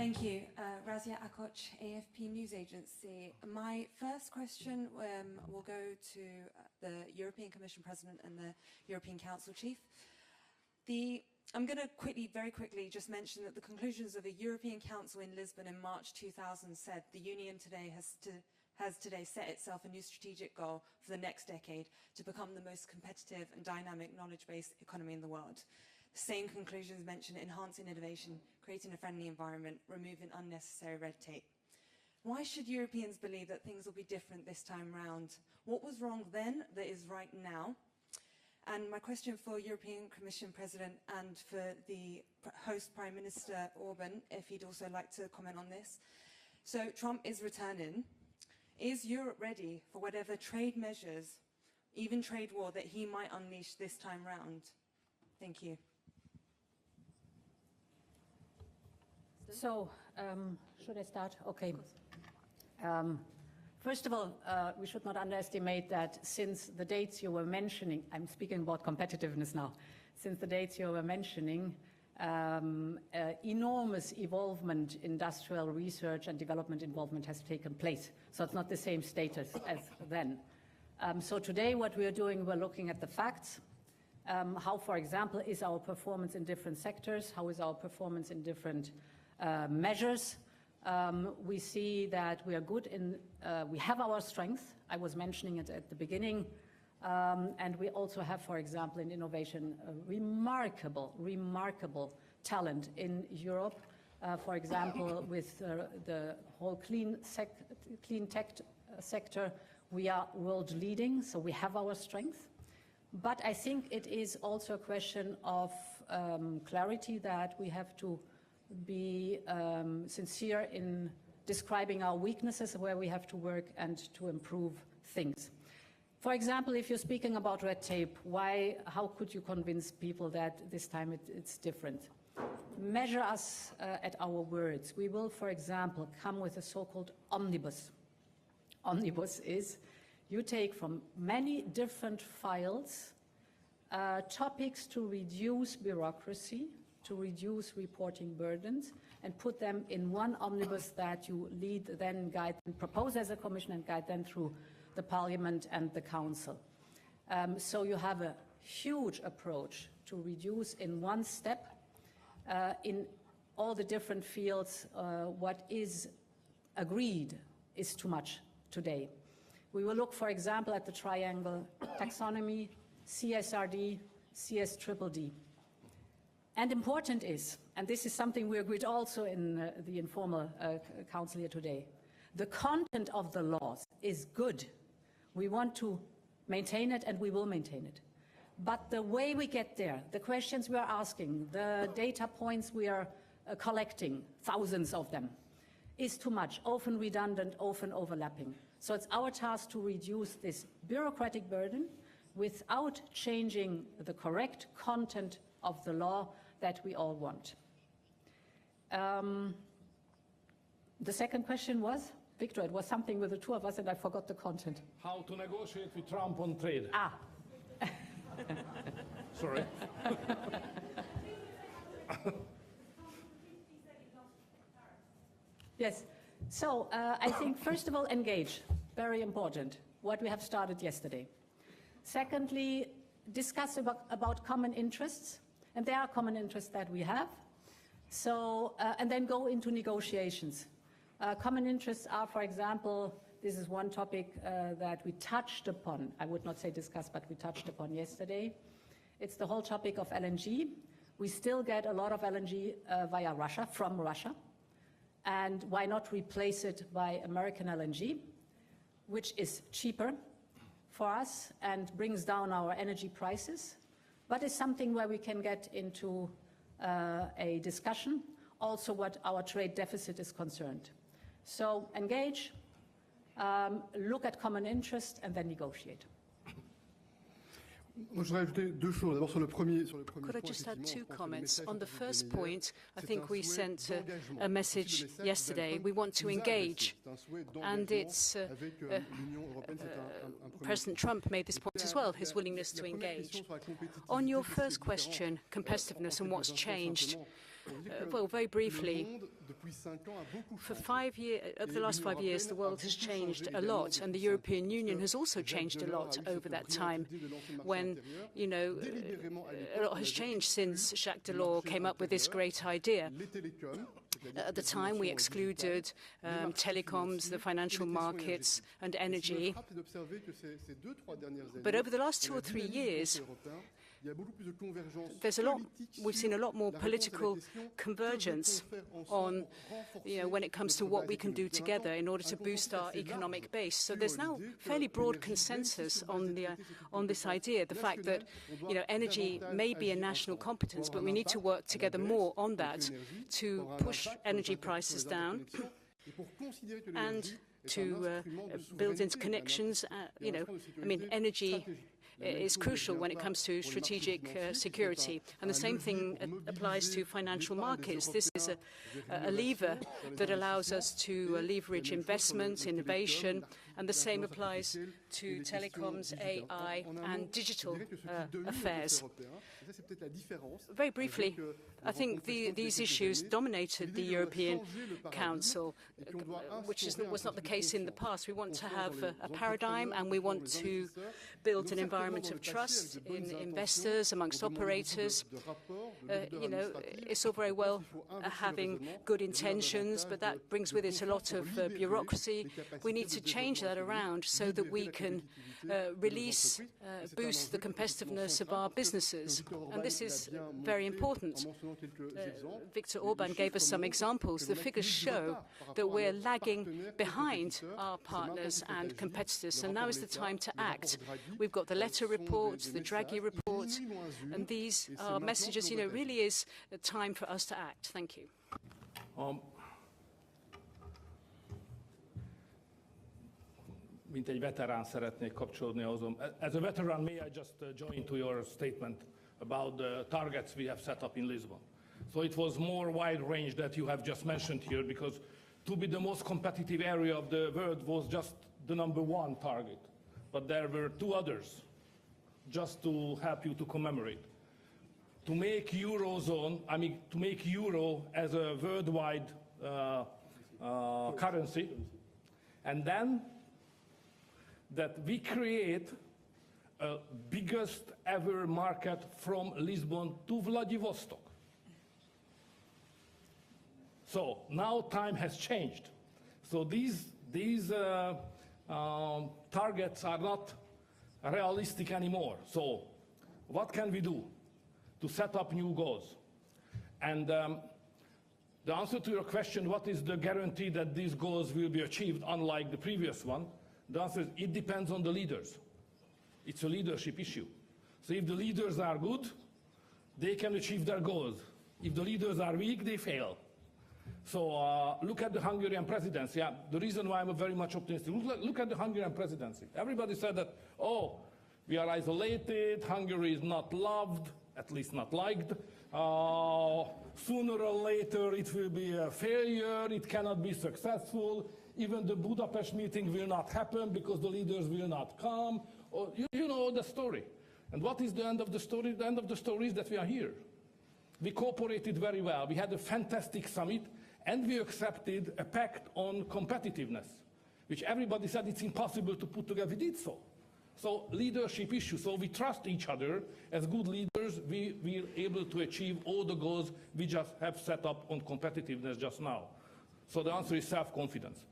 Thank you. Razia Akoc, AFP News Agency. My first question will go to the European Commission President and the European Council Chief. I'm going to very quickly just mention that the conclusions of a European Council in Lisbon in March 2000 said the Union today has today set itself a new strategic goal for the next decade to become the most competitive and dynamic knowledge-based economy in the world. The same conclusions mention enhancing innovation, creating a friendly environment, removing unnecessary red tape. Why should Europeans believe that things will be different this time round? What was wrong then that is right now? And my question for European Commission President and for the host Prime Minister Orban, if he'd also like to comment on this. So Trump is returning. Is Europe ready for whatever trade measures, even trade war, that he might unleash this time round? Thank you. So, should I start? Okay. First of all, we should not underestimate that since the dates you were mentioning, I'm speaking about competitiveness now, since the dates you were mentioning, enormous involvement, industrial research and development involvement has taken place. So it's not the same status as then. So today what we are doing, we're looking at the facts. How, for example, is our performance in different sectors? How is our performance in different measures? We see that we are good in, we have our strength. I was mentioning it at the beginning. And we also have, for example, in innovation, a remarkable talent in Europe. For example, with the whole clean tech sector, we are world leading, so we have our strength. But I think it is also a question of clarity that we have to be sincere in describing our weaknesses, where we have to work and to improve things. For example, if you're speaking about red tape, how could you convince people that this time it's different? Measure us at our words. We will, for example, come with a so-called omnibus. Omnibus is you take from many different files topics to reduce bureaucracy, to reduce reporting burdens, and put them in one omnibus that you lead, then guide, and propose as a Commission and guide them through the Parliament and the Council. So you have a huge approach to reduce in one step in all the different fields what is agreed is too much today. We will look, for example, at the triangle taxonomy, CSRD, CSDDD. And important is, and this is something we agreed also in the informal council here today, the content of the laws is good. We want to maintain it and we will maintain it. But the way we get there, the questions we are asking, the data points we are collecting, thousands of them, is too much, often redundant, often overlapping. So it's our task to reduce this bureaucratic burden without changing the correct content of the law that we all want. The second question was, Victor, it was something with the two of us and I forgot the content. How to negotiate with Trump on trade. Ah. Sorry. Yes. So I think, first of all, engage. Very important. What we have started yesterday. Secondly, discuss about common interests. And there are common interests that we have. So, and then go into negotiations. Common interests are, for example, this is one topic that we touched upon. I would not say discussed, but we touched upon yesterday. It's the whole topic of LNG. We still get a lot of LNG via Russia, from Russia. And why not replace it by American LNG, which is cheaper for us and brings down our energy prices, but it's something where we can get into a discussion, also what our trade deficit is concerned. So engage, look at common interest, and then negotiate. Could I just add two comments? On the first point, I think we sent a message yesterday. We want to engage, and it's President Trump made this point as well, his willingness to engage. On your first question, competitiveness and what's changed, Well, very briefly, for over the last 5 years, the world has changed a lot, and the European Union has also changed a lot over that time. When, you know, a lot has changed since Jacques Delors came up with this great idea. At the time, we excluded telecoms, the financial markets, and energy. But over the last 2 or 3 years, we've seen a lot more political convergence on, you know, when it comes to what we can do together in order to boost our economic base. So there's now fairly broad consensus on this idea, the fact that, you know, energy may be a national competence, but we need to work together more on that to push energy prices down and to build interconnections. You know, I mean, energy is crucial when it comes to strategic security. And the same thing applies to financial markets. This is a lever that allows us to leverage investment, innovation, and the same applies to telecoms, AI, and digital affairs. Very briefly, I think these issues dominated the European Council, which was not the case in the past. We want to have a paradigm, and we want to build an environment of trust in investors, amongst operators. You know, it's all very well having good intentions, but that brings with it a lot of bureaucracy. We need to change that around so that we can boost the competitiveness of our businesses. And this is very important. Viktor Orban gave us some examples. The figures show that we're lagging behind our partners and competitors, and now is the time to act. We've got the Letter report, the Draghi report, and these are messages, you know, really is a time for us to act. Thank you. Mint egy veterán szeretnék kapcsolódni azon. As a veteran, may I just join to your statement about the targets we have set up in Lisbon? So it was more wide range that you have just mentioned here, because to be the most competitive area of the world was just the #1 target. But there were 2 others, just to help you to commemorate. To make Eurozone, I mean, to make Euro as a worldwide currency, and then that we create a biggest ever market from Lisbon to Vladivostok. So now time has changed. So these targets are not realistic anymore. So what can we do to set up new goals? And the answer to your question, what is the guarantee that these goals will be achieved, unlike the previous one? The answer is it depends on the leaders. It's a leadership issue. So if the leaders are good, they can achieve their goals. If the leaders are weak, they fail. So look at the Hungarian presidency. Yeah, the reason why I'm very much optimistic, look at the Hungarian presidency. Everybody said that, oh, we are isolated, Hungary is not loved, at least not liked. Sooner or later it will be a failure, it cannot be successful. Even the Budapest meeting will not happen because the leaders will not come. Or, you know the story. And what is the end of the story? The end of the story is that we are here. We cooperated very well. We had a fantastic summit, and we accepted a pact on competitiveness, which everybody said it's impossible to put together. We did so. So leadership issue. So we trust each other. As good leaders, we're able to achieve all the goals we just have set up on competitiveness just now. So the answer is self-confidence.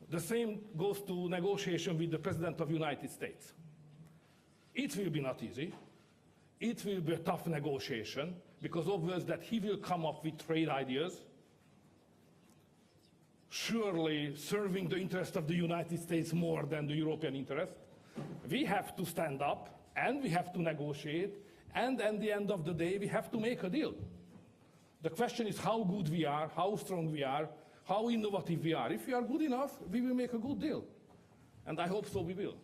The same goes to negotiation with the President of the United States. It will be not easy. It will be a tough negotiation, because obvious that he will come up with trade ideas, surely serving the interest of the United States more than the European interest. We have to stand up, and we have to negotiate, and at the end of the day, we have to make a deal. The question is how good we are, how strong we are, how innovative we are. If we are good enough, we will make a good deal. And I hope so we will.